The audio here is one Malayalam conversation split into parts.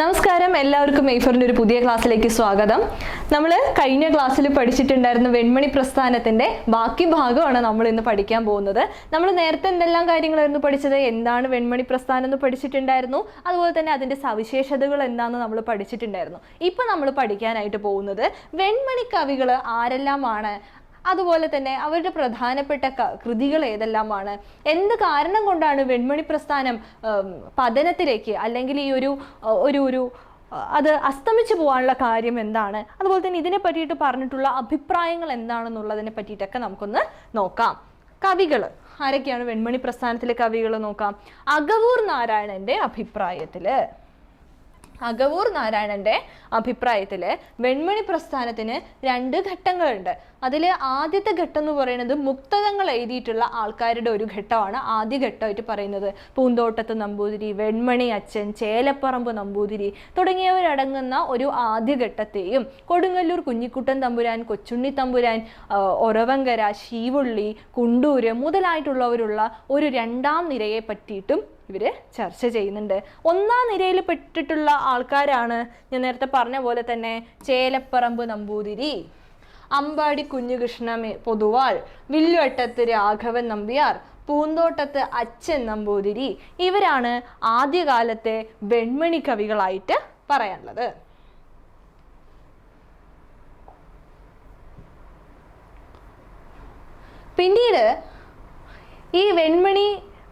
നമസ്കാരം, എല്ലാവർക്കും മെയ്ഫറിന്റെ ഒരു പുതിയ ക്ലാസ്സിലേക്ക് സ്വാഗതം. നമ്മൾ കഴിഞ്ഞ ക്ലാസ്സിൽ പഠിച്ചിട്ടുണ്ടായിരുന്ന വെൺമണി പ്രസ്ഥാനത്തിന്റെ ബാക്കി ഭാഗമാണ് നമ്മൾ ഇന്ന് പഠിക്കാൻ പോകുന്നത്. നമ്മൾ നേരത്തെ എന്തെല്ലാം കാര്യങ്ങളായിരുന്നു പഠിച്ചത്? എന്താണ് വെൺമണി പ്രസ്ഥാനം എന്ന് പഠിച്ചിട്ടുണ്ടായിരുന്നു. അതുപോലെ തന്നെ അതിന്റെ സവിശേഷതകൾ എന്താണെന്ന് നമ്മൾ പഠിച്ചിട്ടുണ്ടായിരുന്നു. ഇപ്പൊ നമ്മൾ പഠിക്കാനായിട്ട് പോകുന്നത് വെൺമണി കവികൾ ആരെല്ലാമാണ്, അതുപോലെ തന്നെ അവരുടെ പ്രധാനപ്പെട്ട കൃതികൾ ഏതെല്ലാമാണ്, എന്ത് കാരണം കൊണ്ടാണ് വെൺമണി പ്രസ്ഥാനം പതനത്തിലേക്ക് അല്ലെങ്കിൽ ഈ ഒരു അത് അസ്തമിച്ചു പോകാനുള്ള കാര്യം എന്താണ്, അതുപോലെ തന്നെ ഇതിനെ പറ്റിയിട്ട് പറഞ്ഞിട്ടുള്ള അഭിപ്രായങ്ങൾ എന്താണെന്നുള്ളതിനെ പറ്റിയിട്ടൊക്കെ നമുക്കൊന്ന് നോക്കാം. കവികൾ ആരൊക്കെയാണ് വെൺമണി പ്രസ്ഥാനത്തിലെ കവികൾ നോക്കാം. അകവൂർ നാരായണന്റെ അഭിപ്രായത്തില് വെൺമണി പ്രസ്ഥാനത്തിന് 2 ഘട്ടങ്ങളുണ്ട്. അതിൽ ആദ്യത്തെ ഘട്ടം എന്ന് പറയുന്നത് മുക്തകങ്ങൾ എഴുതിയിട്ടുള്ള ആൾക്കാരുടെ ഒരു ഘട്ടമാണ് ആദ്യ ഘട്ടമായിട്ട് പറയുന്നത്. പൂന്തോട്ടത്ത് നമ്പൂതിരി, വെൺമണി അച്ഛൻ, ചേലപ്പറമ്പ് നമ്പൂതിരി തുടങ്ങിയവരടങ്ങുന്ന ഒരു ആദ്യ ഘട്ടത്തെയും കൊടുങ്ങല്ലൂർ കുഞ്ഞിക്കുട്ടൻ തമ്പുരാൻ, കൊച്ചുണ്ണി തമ്പുരാൻ, ഒരവങ്കര, ശീവുള്ളി, കുണ്ടൂര് മുതലായിട്ടുള്ളവരുള്ള ഒരു 2ാം നിരയെ പറ്റിയിട്ടും ഇവര് ചർച്ച ചെയ്യുന്നുണ്ട്. 1ാം നിരയിൽ പെട്ടിട്ടുള്ള ആൾക്കാരാണ് ഞാൻ നേരത്തെ പറഞ്ഞ പോലെ തന്നെ ചേലപ്പറമ്പ് നമ്പൂതിരി, അമ്പാടി കുഞ്ഞുകൃഷ്ണ പൊതുവാൾ, വില്ലുവട്ടത്ത് രാഘവൻ നമ്പ്യാർ, പൂന്തോട്ടത്ത് അച്ഛൻ നമ്പൂതിരി. ഇവരാണ് ആദ്യകാലത്തെ വെൺമണി കവികളായിട്ട് പറയാനുള്ളത്. പിന്നീട് ഈ വെൺമണി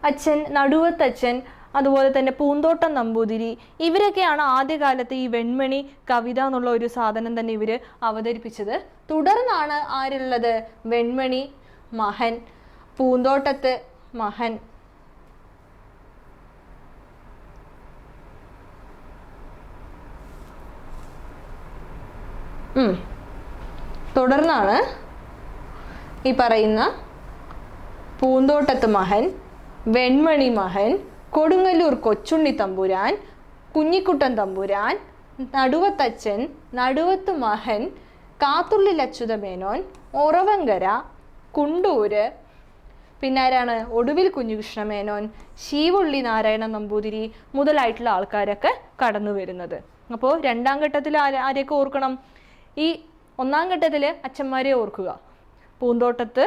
അച്ഛൻ, നടുവത്തച്ഛൻ, അതുപോലെ തന്നെ പൂന്തോട്ടം നമ്പൂതിരി, ഇവരൊക്കെയാണ് ആദ്യകാലത്ത് ഈ വെൺമണി കവിത എന്നുള്ള ഒരു സാധനം തന്നെ ഇവര് അവതരിപ്പിച്ചത്. തുടർന്നാണ് ആരുള്ളത്? വെൺമണി മഹൻ, പൂന്തോട്ടത്ത് മഹൻ, തുടർന്നാണ് ഈ പറയുന്ന പൂന്തോട്ടത്ത് മഹൻ, വെൺമണി മഹൻ, കൊടുങ്ങല്ലൂർ കൊച്ചുണ്ണി തമ്പുരാൻ, കുഞ്ഞിക്കുട്ടൻ തമ്പുരാൻ, നടുവത്തച്ഛൻ, നടുവത്ത് മഹൻ, കാത്തുള്ളിൽ അച്യുതമേനോൻ, ഒറവങ്കര, കുണ്ടൂര്, പിന്നെ ആരാണ്? ഒടുവിൽ കുഞ്ഞുകൃഷ്ണമേനോൻ, ശീവുള്ളി നാരായണ നമ്പൂതിരി മുതലായിട്ടുള്ള ആൾക്കാരൊക്കെ കടന്നു വരുന്നത്. അപ്പോൾ 2ാം ഘട്ടത്തിൽ ആരെയൊക്കെ ഓർക്കണം? ഈ 1ാം ഘട്ടത്തിൽ അച്ഛന്മാരെ ഓർക്കുക. പൂന്തോട്ടത്ത്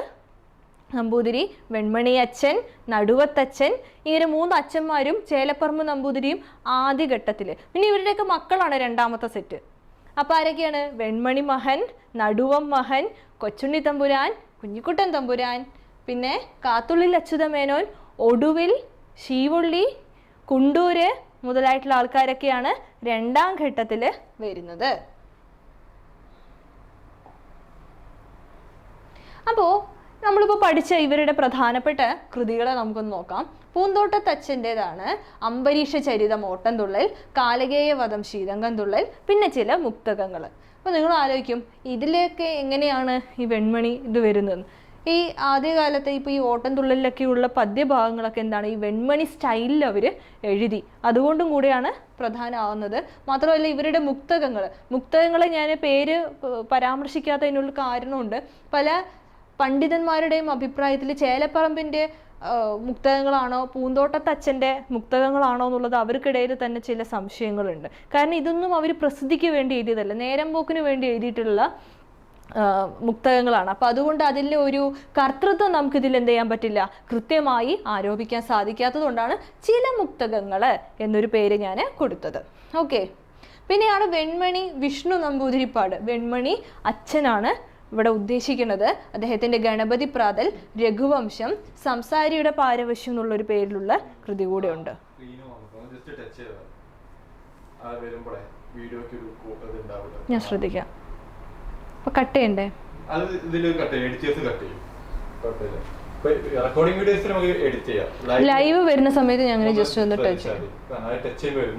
നമ്പൂതിരി, വെൺമണി അച്ഛൻ, നടുവത്തച്ഛൻ, ഇങ്ങനെ 3 അച്ഛന്മാരും ചേലപ്പറമ്പ് നമ്പൂതിരിയും ആദ്യഘട്ടത്തിൽ. പിന്നെ ഇവരുടെയൊക്കെ മക്കളാണ് 2ാമത്തെ സെറ്റ്. അപ്പോൾ ആരൊക്കെയാണ്? വെൺമണി മഹൻ, നടുവം മഹൻ, കൊച്ചുണ്ണി തമ്പുരാൻ, കുഞ്ഞിക്കുട്ടൻ തമ്പുരാൻ, പിന്നെ കാത്തുള്ളിൽ അച്യുതമേനോൻ, ഒടുവിൽ, ശീവുള്ളി, കുണ്ടൂര് മുതലായിട്ടുള്ള ആൾക്കാരൊക്കെയാണ് 2ാം ഘട്ടത്തിൽ വരുന്നത്. അപ്പോൾ നമ്മളിപ്പോൾ പഠിച്ച ഇവരുടെ പ്രധാനപ്പെട്ട കൃതികളെ നമുക്കൊന്ന് നോക്കാം. പൂന്തോട്ടത്തച്ഛൻ്റെതാണ് അംബരീഷ ചരിതം ഓട്ടംതുള്ളൽ, കാലകേയ വധം ശീതങ്കം തുള്ളൽ, പിന്നെ ചില മുക്തകങ്ങൾ. അപ്പോൾ നിങ്ങൾ ആലോചിക്കും, ഇതിലേക്ക് എങ്ങനെയാണ് ഈ വെൺമണി ഇത് വരുന്നത്? ഈ ആദ്യകാലത്തെ ഇപ്പോൾ ഈ ഓട്ടംതുള്ളലിലൊക്കെയുള്ള പദ്യഭാഗങ്ങളൊക്കെ എന്താണ്? ഈ വെൺമണി സ്റ്റൈലിൽ അവർ എഴുതി, അതുകൊണ്ടും കൂടിയാണ് പ്രധാനമാവുന്നത്. മാത്രമല്ല ഇവരുടെ മുക്തകങ്ങളെ ഞാൻ പേര് പരാമർശിക്കാത്തതിനുള്ള കാരണമുണ്ട്. പല പണ്ഡിതന്മാരുടെയും അഭിപ്രായത്തിൽ ചേലപ്പറമ്പിൻ്റെ മുക്തകങ്ങളാണോ പൂന്തോട്ടത്തച്ഛൻ്റെ മുക്തകങ്ങളാണോ എന്നുള്ളത് അവർക്കിടയിൽ തന്നെ ചില സംശയങ്ങളുണ്ട്. കാരണം ഇതൊന്നും അവർ പ്രസിദ്ധിക്ക് വേണ്ടി എഴുതിയതല്ല, നേരം പോക്കിന് വേണ്ടി എഴുതിയിട്ടുള്ള മുക്തകങ്ങളാണ്. അപ്പം അതുകൊണ്ട് അതിലെ ഒരു കർത്തൃത്വം നമുക്കിതിൽ എന്ത് ചെയ്യാൻ പറ്റില്ല, കൃത്യമായി ആരോപിക്കാൻ സാധിക്കാത്തത് കൊണ്ടാണ് ചില മുക്തകങ്ങൾ എന്നൊരു പേര് ഞാൻ കൊടുത്തത്. ഓക്കെ. പിന്നെയാണ് വെൺമണി വിഷ്ണു നമ്പൂതിരിപ്പാട്. വെൺമണി അച്ഛനാണ് ഇവിടെ ഉദ്ദേശിക്കുന്നത്. അദ്ദേഹത്തിന്റെ ഗണപതി പ്രാതൽ, രഘുവംശം, സംസാരിയുടെ പാരവശ്യം എന്നുള്ളൊരു പേരിലുള്ള കൃതി കൂടെ ഉണ്ട്. ഞാൻ ശ്രദ്ധിക്കാം. അപ്പൊ കട്ട് ചെയ്യണ്ടേ? ലൈവ് വരുന്ന സമയത്ത് ഞങ്ങൾ ജസ്റ്റ് ഒന്ന് ടച്ച് ചെയ്യാം.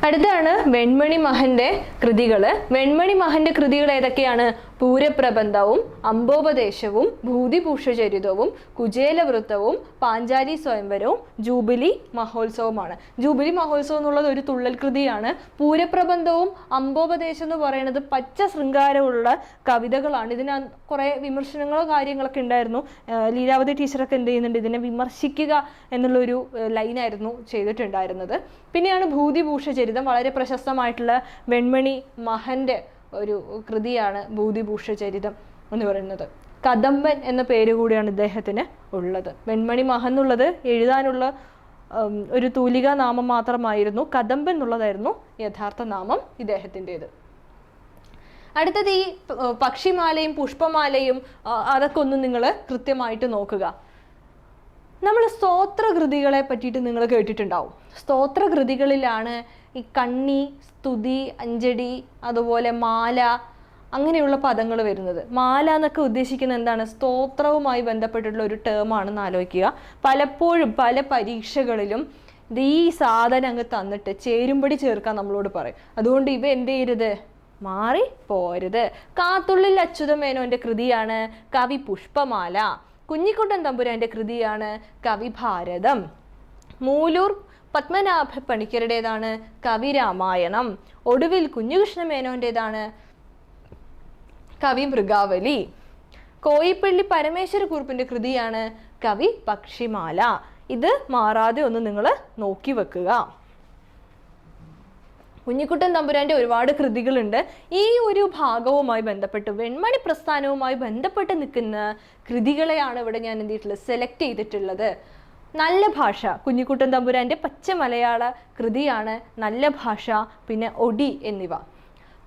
അടുത്താണ് വെൺമണി മഹന്റെ കൃതികൾ. വെൺമണി മഹന്റെ കൃതികൾ ഏതൊക്കെയാണ്? പൂരപ്രബന്ധവും അംബോപദേശവും ഭൂതിഭൂഷചരിതവും കുചേലവൃത്തവും പാഞ്ചാലി സ്വയംവരവും ജൂബിലി മഹോത്സവമാണ്. ജൂബിലി മഹോത്സവം എന്നുള്ളത് ഒരു തുള്ളൽ കൃതിയാണ്. പൂരപ്രബന്ധവും അംബോപദേശം എന്ന് പറയുന്നത് പച്ച ശൃംഗാരമുള്ള കവിതകളാണ്. ഇതിന് കുറേ വിമർശനങ്ങളോ കാര്യങ്ങളൊക്കെ ഉണ്ടായിരുന്നു. ലീലാവതി ടീച്ചറൊക്കെ എന്ത് ചെയ്യുന്നുണ്ട്, ഇതിനെ വിമർശിക്കുക എന്നുള്ളൊരു ലൈനായിരുന്നു ചെയ്തിട്ടുണ്ടായിരുന്നത്. പിന്നെയാണ് ഭൂതിഭൂഷചരിതം, വളരെ പ്രശസ്തമായിട്ടുള്ള വെൺമണി മഹന്റെ ഒരു കൃതിയാണ് ഭൂതിഭൂഷചരിതം എന്ന് പറയുന്നത്. കദംബൻ എന്ന പേര് കൂടിയാണ് ഇദ്ദേഹത്തിന് ഉള്ളത്. വെൺമണി മഹൻ എന്നുള്ളത് എഴുതാനുള്ള ഒരു തൂലികാ നാമം മാത്രമായിരുന്നു. കദംബൻ എന്നുള്ളതായിരുന്നു യഥാർത്ഥ നാമം ഇദ്ദേഹത്തിൻ്റെത്. അടുത്തത് ഈ പക്ഷിമാലയും പുഷ്പമാലയും അതൊക്കെ ഒന്ന് നിങ്ങൾ കൃത്യമായിട്ട് നോക്കുക. നമ്മൾ സ്തോത്രകൃതികളെ പറ്റിയിട്ട് നിങ്ങൾ കേട്ടിട്ടുണ്ടാവും. സ്തോത്രകൃതികളിലാണ് ഈ കണ്ണി, സ്തുതി, അഞ്ജലി, അതുപോലെ മാല അങ്ങനെയുള്ള പദങ്ങൾ വരുന്നത്. മാല എന്നൊക്കെ ഉദ്ദേശിക്കുന്നത് എന്താണ്? സ്തോത്രവുമായി ബന്ധപ്പെട്ടിട്ടുള്ള ഒരു ടേമാണെന്ന് ആലോചിക്കുക. പലപ്പോഴും പല പരീക്ഷകളിലും ഈ സാധനം അങ്ങ് തന്നിട്ട് ചേരുംപടി ചേർക്കാൻ നമ്മളോട് പറയും. അതുകൊണ്ട് ഇവ എന്ത് ചെയ്യരുത്, മാറി പോരുത്. കാത്തുള്ളിൽ അച്യുതമേനോന്റെ കൃതിയാണ് കവി പുഷ്പമാല. കുഞ്ഞിക്കുട്ടൻ തമ്പുരാന്റെ കൃതിയാണ് കവി ഭാരതം. മൂലൂർ പത്മനാഭ പണിക്കരുടേതാണ് കവി രാമായണം. ഒടുവിൽ കുഞ്ഞുകൃഷ്ണ മേനോന്റേതാണ് കവി മൃഗാവലി. കോയിപ്പള്ളി പരമേശ്വരക്കുറുപ്പിന്റെ കൃതിയാണ് കവി പക്ഷിമാല. ഇത് മാറാതെ ഒന്ന് നിങ്ങൾ നോക്കി വെക്കുക. കുഞ്ഞിക്കുട്ടൻ തമ്പുരാന്റെ ഒരുപാട് കൃതികളുണ്ട്. ഈ ഒരു ഭാഗവുമായി ബന്ധപ്പെട്ട് വെൺമണി പ്രസ്ഥാനവുമായി ബന്ധപ്പെട്ട് നിൽക്കുന്ന കൃതികളെയാണ് ഇവിടെ ഞാൻ എന്ത് ചെയ്തിട്ടുള്ളത്, സെലക്ട് ചെയ്തിട്ടുള്ളത്. നല്ല ഭാഷ, കുഞ്ഞിക്കുട്ടൻ തമ്പുരാന്റെ പച്ച മലയാള കൃതിയാണ് നല്ല ഭാഷ, പിന്നെ ഒടി എന്നിവ.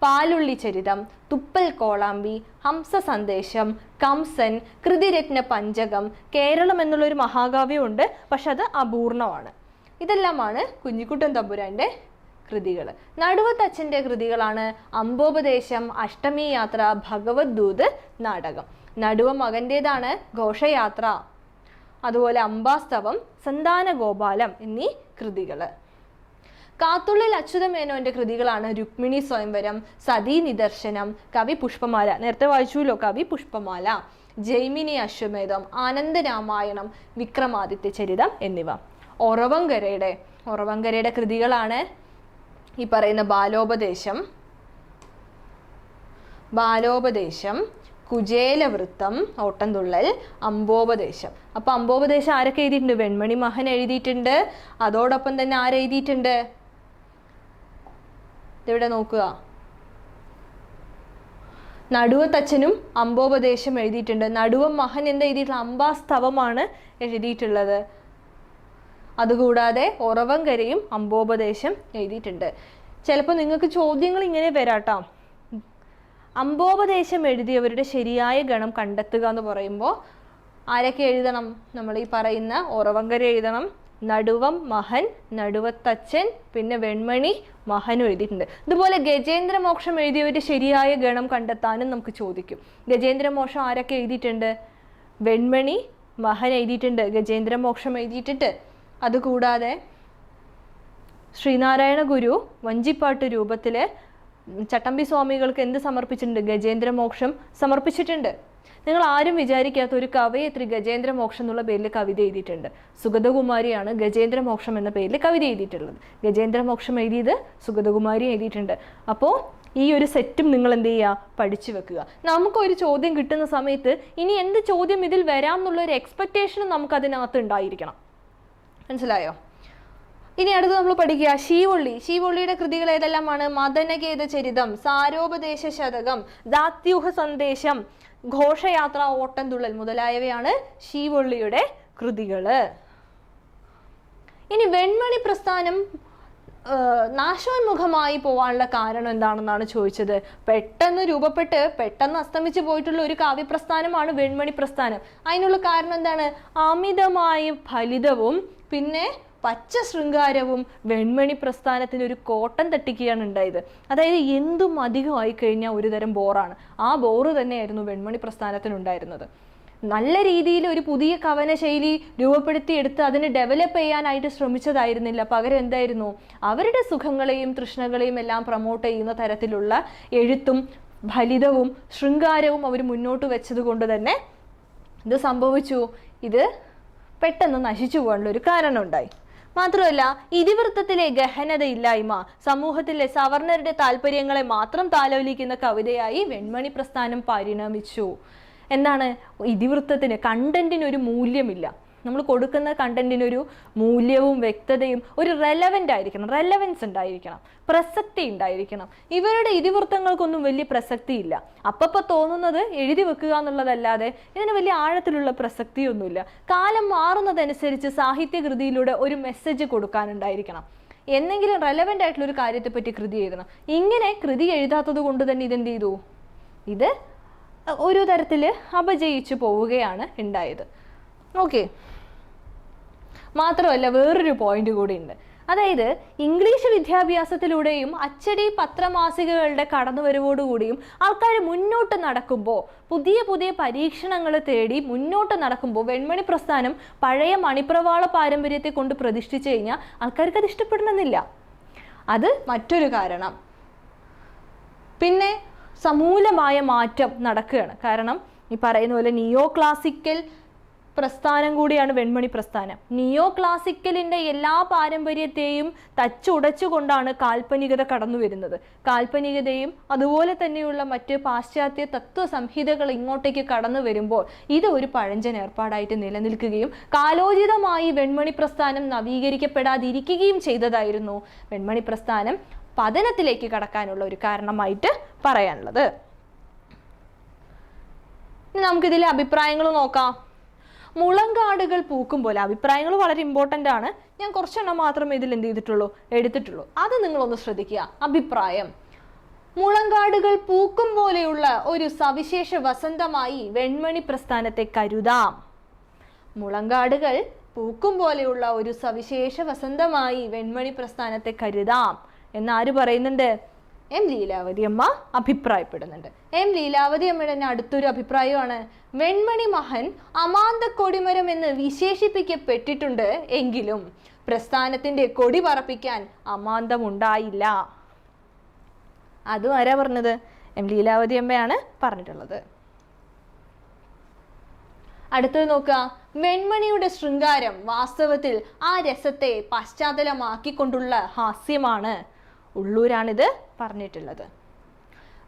പാലുള്ളി ചരിതം, തുപ്പൽ കോളാമ്പി, ഹംസ സന്ദേശം, കംസൻ, കൃതിരത്ന പഞ്ചകം, കേരളം എന്നുള്ളൊരു മഹാകാവ്യമുണ്ട്, പക്ഷെ അത് അപൂർണമാണ്. ഇതെല്ലാമാണ് കുഞ്ഞിക്കുട്ടൻ തമ്പുരാന്റെ കൃതികൾ. നടുവത്തച്ഛൻ്റെ കൃതികളാണ് അംബോപദേശം, അഷ്ടമി യാത്ര, ഭഗവത് ദൂത്, നാടകം. നടുവ മകൻ്റേതാണ് ഘോഷയാത്ര, അതുപോലെ അംബാസ്തവം, സന്താന ഗോപാലം എന്നീ കൃതികൾ. കാത്തുള്ളിൽ അച്യുതമേനോന്റെ കൃതികളാണ് രുക്മിണി സ്വയംവരം, സതീ നിദർശനം, കവി പുഷ്പമാല, നേരത്തെ വായിച്ചുല്ലോ കവി പുഷ്പമാല, ജൈമിനി അശ്വമേധം, ആനന്ദ രാമായണം, വിക്രമാദിത്യ ചരിതം എന്നിവ. ഒറവങ്കരയുടെ കൃതികളാണ് ഈ പറയുന്ന ബാലോപദേശം, കുചേലവൃത്തം, ഓട്ടംതുള്ളൽ, അംബോപദേശം. അപ്പൊ അംബോപദേശം ആരൊക്കെ എഴുതിയിട്ടുണ്ട്? വെൺമണി മഹൻ എഴുതിയിട്ടുണ്ട്. അതോടൊപ്പം തന്നെ ആരെഴുതിയിട്ടുണ്ട്? ഇവിടെ നോക്കുക, നടുവത്തച്ഛനും അംബോപദേശം എഴുതിയിട്ടുണ്ട്. നടുവം മഹൻ എന്താ എഴുതിയിട്ടുള്ളത്? അംബാസ്തവമാണ് എഴുതിയിട്ടുള്ളത്. അതുകൂടാതെ ഒറവങ്കരയും അംബോപദേശം എഴുതിയിട്ടുണ്ട്. ചിലപ്പോൾ നിങ്ങൾക്ക് ചോദ്യങ്ങൾ ഇങ്ങനെ വരാട്ടോ. അംബോപദേശം എഴുതിയവരുടെ ശരിയായ ഗണം കണ്ടെത്തുക എന്ന് പറയുമ്പോൾ ആരൊക്കെ എഴുതണം? നമ്മൾ ഈ പറയുന്ന ഒറവങ്കര എഴുതണം, നടുവം മഹൻ, നടുവത്തച്ഛൻ, പിന്നെ വെൺമണി മഹനും എഴുതിയിട്ടുണ്ട്. ഇതുപോലെ ഗജേന്ദ്രമോക്ഷം എഴുതിയവരുടെ ശരിയായ ഗണം കണ്ടെത്താനും നമുക്ക് ചോദിക്കും. ഗജേന്ദ്രമോക്ഷം ആരൊക്കെ എഴുതിയിട്ടുണ്ട്? വെൺമണി മഹൻ എഴുതിയിട്ടുണ്ട്, ഗജേന്ദ്രമോക്ഷം എഴുതിയിട്ടുണ്ട്. അതുകൂടാതെ ശ്രീനാരായണ ഗുരു വഞ്ചിപ്പാട്ട് രൂപത്തിൽ ചട്ടമ്പി സ്വാമികൾക്ക് എന്ത് സമർപ്പിച്ചിട്ടുണ്ട്? ഗജേന്ദ്രമോക്ഷം സമർപ്പിച്ചിട്ടുണ്ട്. നിങ്ങൾ ആരും വിചാരിക്കാത്ത ഒരു കവയിത്രി ഗജേന്ദ്രമോക്ഷം എന്നുള്ള പേരിൽ കവിത എഴുതിയിട്ടുണ്ട്. സുഗതകുമാരിയാണ് ഗജേന്ദ്രമോക്ഷം എന്ന പേരിൽ കവിത എഴുതിയിട്ടുള്ളത്. ഗജേന്ദ്രമോക്ഷം എഴുതിയത് സുഗതകുമാരി എഴുതിയിട്ടുണ്ട്. അപ്പോൾ ഈ ഒരു സെറ്റും നിങ്ങൾ എന്ത് ചെയ്യുക? പഠിച്ചു വെക്കുക. നമുക്കൊരു ചോദ്യം കിട്ടുന്ന സമയത്ത് ഇനി എന്ത് ചോദ്യം ഇതിൽ വരാം എന്നുള്ളൊരു എക്സ്പെക്റ്റേഷനും നമുക്കതിനകത്ത് ഉണ്ടായിരിക്കണം. മനസ്സിലായോ? ഇനി അടുത്ത് നമ്മൾ പഠിക്കുക ശീവൊള്ളിയുടെ കൃതികൾ ഏതെല്ലാമാണ്? മദനഗേത ചരിതം, സാരോപദേശ ശതകം, ദാത്യൂഹ സന്ദേശം, ഘോഷയാത്ര, ഓട്ടംതുള്ളൽ മുതലായവയാണ് ശീവൊള്ളിയുടെ കൃതികള്. ഇനി വെൺമണി പ്രസ്ഥാനം നാശോന്മുഖമായി പോവാനുള്ള കാരണം എന്താണെന്നാണ് ചോദിച്ചത്. പെട്ടെന്ന് രൂപപ്പെട്ട് പെട്ടെന്ന് അസ്തമിച്ചു പോയിട്ടുള്ള ഒരു കാവ്യപ്രസ്ഥാനമാണ് വെൺമണി പ്രസ്ഥാനം. അതിനുള്ള കാരണം എന്താണ്? അമിതമായ ഫലിതവും പിന്നെ പച്ച ശൃംഗാരവും വെൺമണി പ്രസ്ഥാനത്തിന് ഒരു കോട്ടം തട്ടിക്കുകയാണ് ഉണ്ടായത്. അതായത് എന്തും അധികമായി കഴിഞ്ഞാൽ ഒരു തരം ബോറാണ്. ആ ബോറ് തന്നെയായിരുന്നു വെൺമണി പ്രസ്ഥാനത്തിനുണ്ടായിരുന്നത്. നല്ല രീതിയിൽ ഒരു പുതിയ കവന ശൈലി രൂപപ്പെടുത്തിയെടുത്ത് അതിനെ ഡെവലപ്പ് ചെയ്യാനായിട്ട് ശ്രമിച്ചതായിരുന്നില്ല. പകരം എന്തായിരുന്നു? അവരുടെ സുഖങ്ങളെയും തൃഷ്ണകളെയും എല്ലാം പ്രൊമോട്ട് ചെയ്യുന്ന തരത്തിലുള്ള എഴുത്തും ഫലിതവും ശൃംഗാരവും അവർ മുന്നോട്ട് വെച്ചത് കൊണ്ട് തന്നെ ഇത് സംഭവിച്ചു, ഇത് പെട്ടെന്ന് നശിച്ചു പോകാനുള്ള ഒരു കാരണം ഉണ്ടായി. മാത്രമല്ല, ഇതിവൃത്തത്തിലെ ഗഹനതയില്ലായ്മ, സമൂഹത്തിലെ സവർണരുടെ താല്പര്യങ്ങളെ മാത്രം താലോലിക്കുന്ന കവിതയായി വെൺമണി പ്രസ്ഥാനം പരിണമിച്ചു. എന്താണ്? ഇതിവൃത്തത്തിന്, കണ്ടന്റിനൊരു മൂല്യമില്ല. നമ്മൾ കൊടുക്കുന്ന കണ്ടന്റിനൊരു മൂല്യവും വ്യക്തതയും ഒരു റെലവൻസ് ഉണ്ടായിരിക്കണം, പ്രസക്തി ഉണ്ടായിരിക്കണം. ഇവരുടെ ഇതിവൃത്തങ്ങൾക്കൊന്നും വലിയ പ്രസക്തിയില്ല. അപ്പപ്പോൾ തോന്നുന്നത് എഴുതി വെക്കുക എന്നുള്ളതല്ലാതെ ഇതിന് വലിയ ആഴത്തിലുള്ള പ്രസക്തിയൊന്നുമില്ല. കാലം മാറുന്നതനുസരിച്ച് സാഹിത്യകൃതിയിലൂടെ ഒരു മെസ്സേജ് കൊടുക്കാനുണ്ടായിരിക്കണം. എന്നെങ്കിലും റെലവൻ്റ് ആയിട്ടുള്ള ഒരു കാര്യത്തെപ്പറ്റി കൃതി എഴുതണം. ഇങ്ങനെ കൃതി എഴുതാത്തത് കൊണ്ട് തന്നെ ഇതെന്ത് ചെയ്തു? ഇത് ഒരു തരത്തിൽ അപജയിച്ചു പോവുകയാണ് ഉണ്ടായത്. ഓക്കെ. മാത്രമല്ല, വേറൊരു പോയിന്റ് കൂടി ഉണ്ട്. അതായത് ഇംഗ്ലീഷ് വിദ്യാഭ്യാസത്തിലൂടെയും അച്ചടി പത്രമാസികകളുടെ കടന്നുവരവോടുകൂടിയും ആൾക്കാർ മുന്നോട്ട് നടക്കുമ്പോൾ, പുതിയ പുതിയ പരീക്ഷണങ്ങൾ തേടി മുന്നോട്ട് നടക്കുമ്പോൾ വെൺമണി പ്രസ്ഥാനം പഴയ മണിപ്രവാള പാരമ്പര്യത്തെ കൊണ്ട് പ്രതിഷ്ഠിച്ചു കഴിഞ്ഞാൽ ആൾക്കാർക്ക് അത് ഇഷ്ടപ്പെടണമെന്നില്ല. അത് മറ്റൊരു കാരണം. പിന്നെ സമൂലമായ മാറ്റം നടക്കുകയാണ്. കാരണം ഈ പറയുന്ന പോലെ നിയോ ക്ലാസിക്കൽ പ്രസ്ഥാനം കൂടിയാണ് വെൺമണി പ്രസ്ഥാനം. നിയോ ക്ലാസിക്കലിൻ്റെ എല്ലാ പാരമ്പര്യത്തെയും തച്ചുടച്ചുകൊണ്ടാണ് കാൽപ്പനികത കടന്നു വരുന്നത്. കാൽപ്പനികതയും അതുപോലെ തന്നെയുള്ള മറ്റ് പാശ്ചാത്യ തത്വസംഹിതകൾ ഇങ്ങോട്ടേക്ക് കടന്നു വരുമ്പോൾ ഇത് ഒരു പഴഞ്ചൻ ഏർപ്പാടായിട്ട് നിലനിൽക്കുകയും കാലോചിതമായി വെൺമണി പ്രസ്ഥാനം നവീകരിക്കപ്പെടാതിരിക്കുകയും ചെയ്തതായിരുന്നു വെൺമണി പ്രസ്ഥാനം പതനത്തിലേക്ക് കടക്കാനുള്ള ഒരു കാരണമായിട്ട് പറയാനുള്ളത്. ഇനി നമുക്കിതിലെ അഭിപ്രായങ്ങൾ നോക്കാം. മുളങ്കാടുകൾ പൂക്കും പോലെ, അഭിപ്രായങ്ങൾ വളരെ ഇമ്പോർട്ടൻ്റ് ആണ്. ഞാൻ കുറച്ചെണ്ണം മാത്രമേ ഇതിൽ എന്ത് ചെയ്തിട്ടുള്ളൂ, എടുത്തിട്ടുള്ളൂ. അത് നിങ്ങളൊന്ന് ശ്രദ്ധിക്കുക. അഭിപ്രായം: മുളങ്കാടുകൾ പൂക്കും പോലെയുള്ള ഒരു സവിശേഷ വസന്തമായി വെൺമണി പ്രസ്ഥാനത്തെ കരുതാം. മുളങ്കാടുകൾ പൂക്കും പോലെയുള്ള ഒരു സവിശേഷ വസന്തമായി വെൺമണി പ്രസ്ഥാനത്തെ കരുതാം എന്നാര് പറയുന്നുണ്ട്? എം ലീലാവതി അമ്മ അഭിപ്രായപ്പെടുന്നുണ്ട്. എം ലീലാവതി അമ്മയുടെ തന്നെ അടുത്തൊരു അഭിപ്രായമാണ്, വെൺമണി മഹൻ അമാന്ത കൊടിമരം എന്ന് വിശേഷിപ്പിക്കപ്പെട്ടിട്ടുണ്ട് എങ്കിലും പ്രസ്ഥാനത്തിന്റെ കൊടി പറപ്പിക്കാൻ അമാന്തമുണ്ടായില്ല. അതും ആരാ പറഞ്ഞത്? എം ലീലാവതി അമ്മയാണ് പറഞ്ഞിട്ടുള്ളത്. അടുത്തത് നോക്കുക. വെൺമണിയുടെ ശൃംഗാരം വാസ്തവത്തിൽ ആ രസത്തെ പശ്ചാത്തലമാക്കിക്കൊണ്ടുള്ള ഹാസ്യമാണ്. ഉള്ളൂരാണിത് പറഞ്ഞിട്ടുള്ളത്.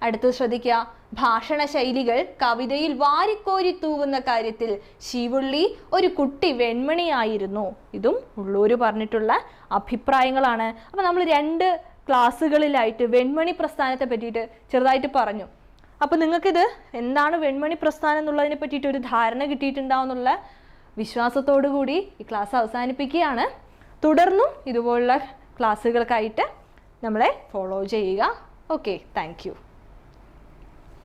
അടുത്തത് ശ്രദ്ധിക്കുക. ഭാഷണ ശൈലികൾ കവിതയിൽ വാരിക്കോരി തൂവുന്ന കാര്യത്തിൽ ശിവുള്ളി ഒരു കുട്ടി വെൺമണിയായിരുന്നു. ഇതും ഉള്ളൂര് പറഞ്ഞിട്ടുള്ള അഭിപ്രായങ്ങളാണ്. അപ്പം നമ്മൾ 2 ക്ലാസ്സുകളിലായിട്ട് വെൺമണി പ്രസ്ഥാനത്തെ പറ്റിയിട്ട് ചെറുതായിട്ട് പറഞ്ഞു. അപ്പോൾ നിങ്ങൾക്കിത് എന്താണ് വെൺമണി പ്രസ്ഥാനം എന്നുള്ളതിനെ പറ്റിയിട്ട് ഒരു ധാരണ കിട്ടിയിട്ടുണ്ടാവുന്നുള്ള വിശ്വാസത്തോടു കൂടി ഈ ക്ലാസ് അവസാനിപ്പിക്കുകയാണ്. തുടർന്നും ഇതുപോലുള്ള ക്ലാസ്സുകൾക്കായിട്ട് നമ്മളെ ഫോളോ ചെയ്യുക. Okay, thank you.